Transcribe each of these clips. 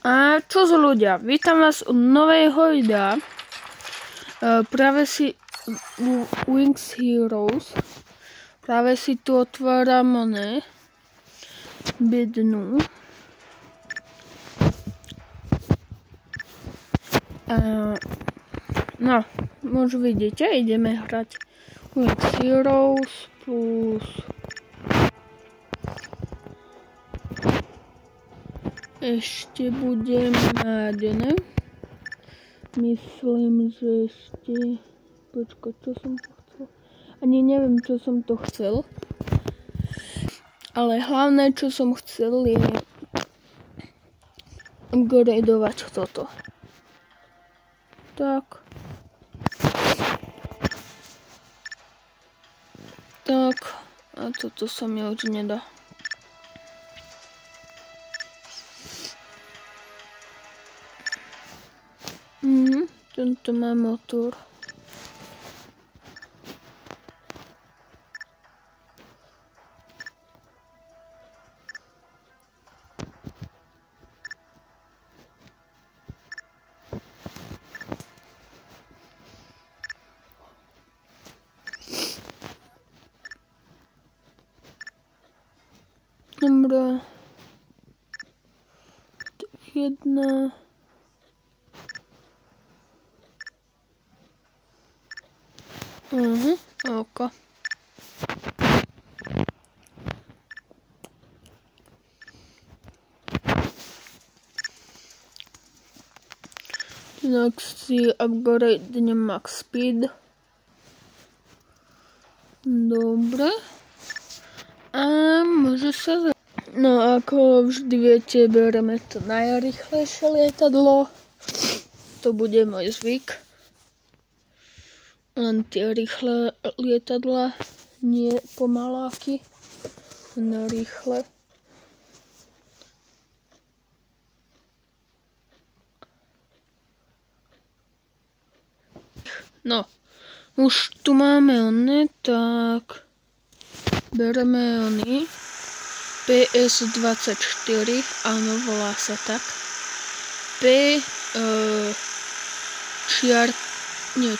A čože ľudia, vítam vás u nového videa. Práve si Wings Heroes. Práve si tu otváram bednu. No, už vidíte, ideme hrať Wings Heroes plus ešte budem mať, ne? Myslím, že ešte... Počkaj, čo som to chcel? Ani neviem, čo som to chcel. Ale hlavné, čo som chcel, je upgradovať toto. Tak. Tak. A toto sa mi už nedá. Tento má motor. Dobrá. Tak jedna. Ok. Tak si upgradenem max speed. Dobre. A môže sa... No ako vždy viete, bereme to najrýchlejšie lietadlo. To bude môj zvyk. Len tie rýchle lietadla, nie pomaláky, len rýchle. No, už tu máme tak bereme PS24, áno, volá sa tak.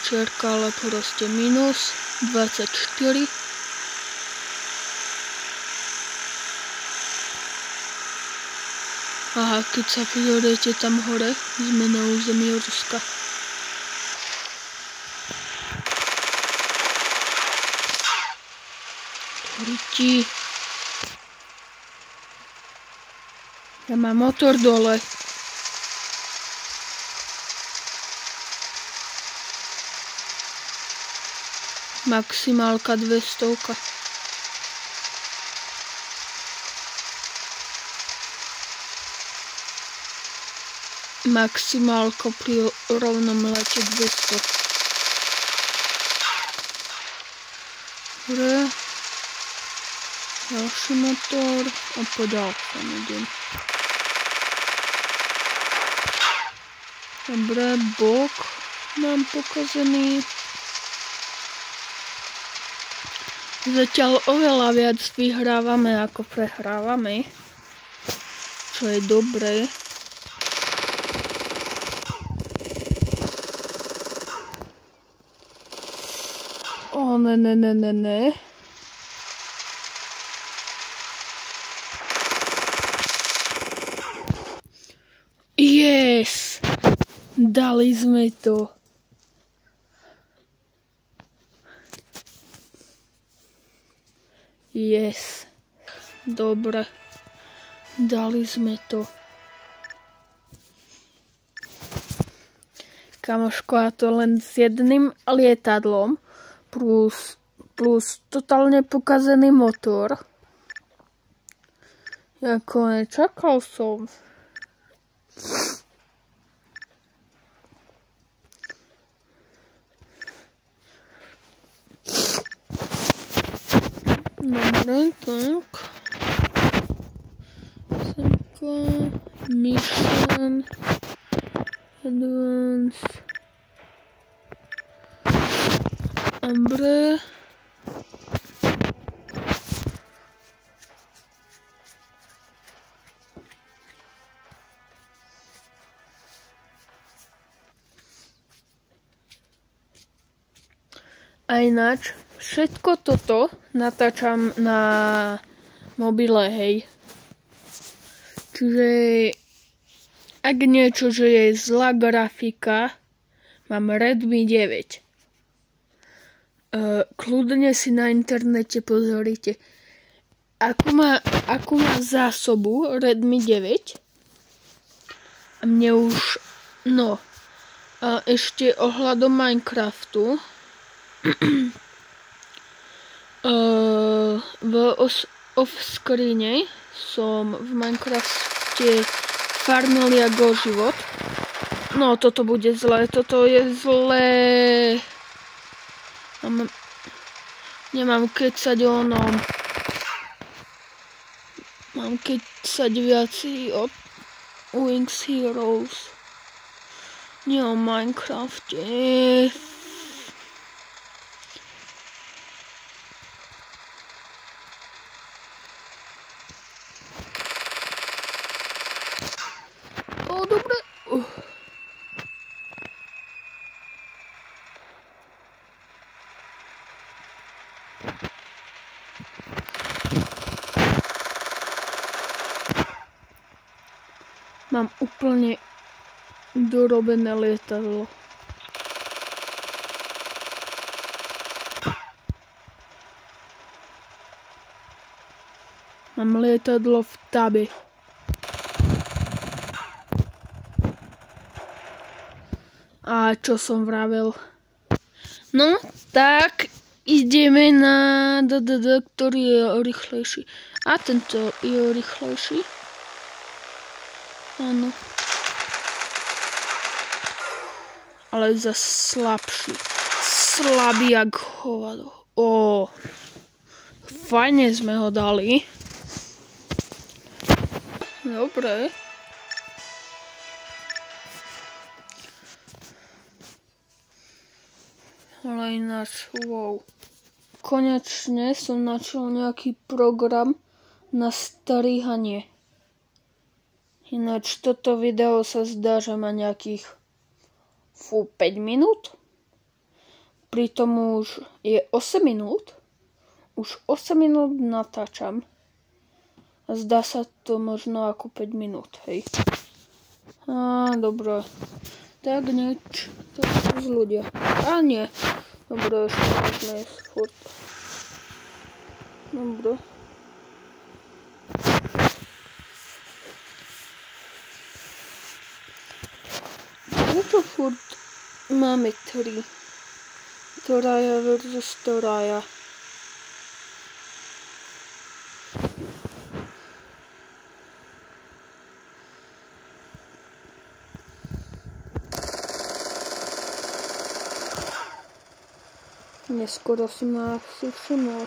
Čiarka, ale proste minus 24. Aha, keď sa pozriete tam hore, sme na území Ruska. Riti. Ja mám motor dole. Maximálka 200. Maximálka pri rovnom lete 200. Dobre. Ďalší motor a podal tam idem. Dobre, bok mám pokazený. Zatiaľ oveľa viac vyhrávame ako prehrávame, čo je dobré. Ne. Yes! Dali sme to. Yes. Dobre. Dali sme to. Kamoško, a to len s jedným lietadlom plus totálne pokazený motor. Jako nečakal som. Dobre, tak. Semka, Mission, Advance. Dobre. A ináč, všetko toto natáčam na mobile, hej. Čiže ak niečo, že je zlá grafika, mám Redmi 9. Kľudne si na internete pozrite, akú má zásobu Redmi 9. A mne už, a ešte ohľadom Minecraftu, v off-screene som v Minecrafte farmil jako život. No, toto bude zlé, toto je zlé. Nemám kecať o onom. Mám kecať viacej o Wings Heroes. Nie o Minecrafte. O, dobre. Mám úplne dorobené lietadlo. Mám lietadlo v tabe. A čo som vravel? No, tak ideme na DDD, ktorý je rýchlejší. A tento je rýchlejší. Áno. Ale zase slabší. Slabý jak hovado. Fajne sme ho dali. Dobre. Ale ináč, wow. Konečne som našiel nejaký program na strihanie. Ináč toto video sa zdá, že má nejakých 5 minút. Pritom už je 8 minút. Už 8 minút natáčam. A zdá sa to možno ako 5 minút, hej. Dobre. Tak nič. To sú ľudia. Nie. Dobre, ešte možno je furt. Dobre. Prečo furt máme 3? Toraja versus Toraja. Neskoro si ma asi všimol.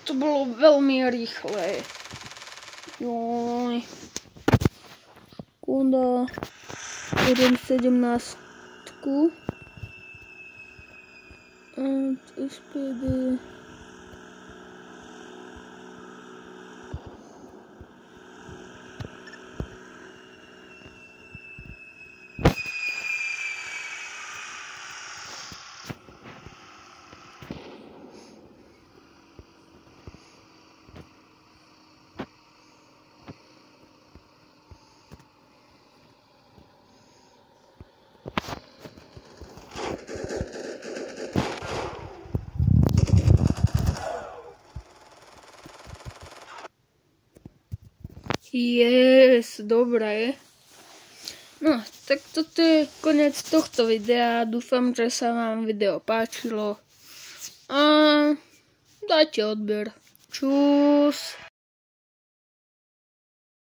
To bolo veľmi rýchle. Joj. Sekunda. Idem 17. SPD. Yes, dobre. No, tak toto je koniec tohto videa. Dúfam, že sa vám video páčilo. A dajte odber. Čus.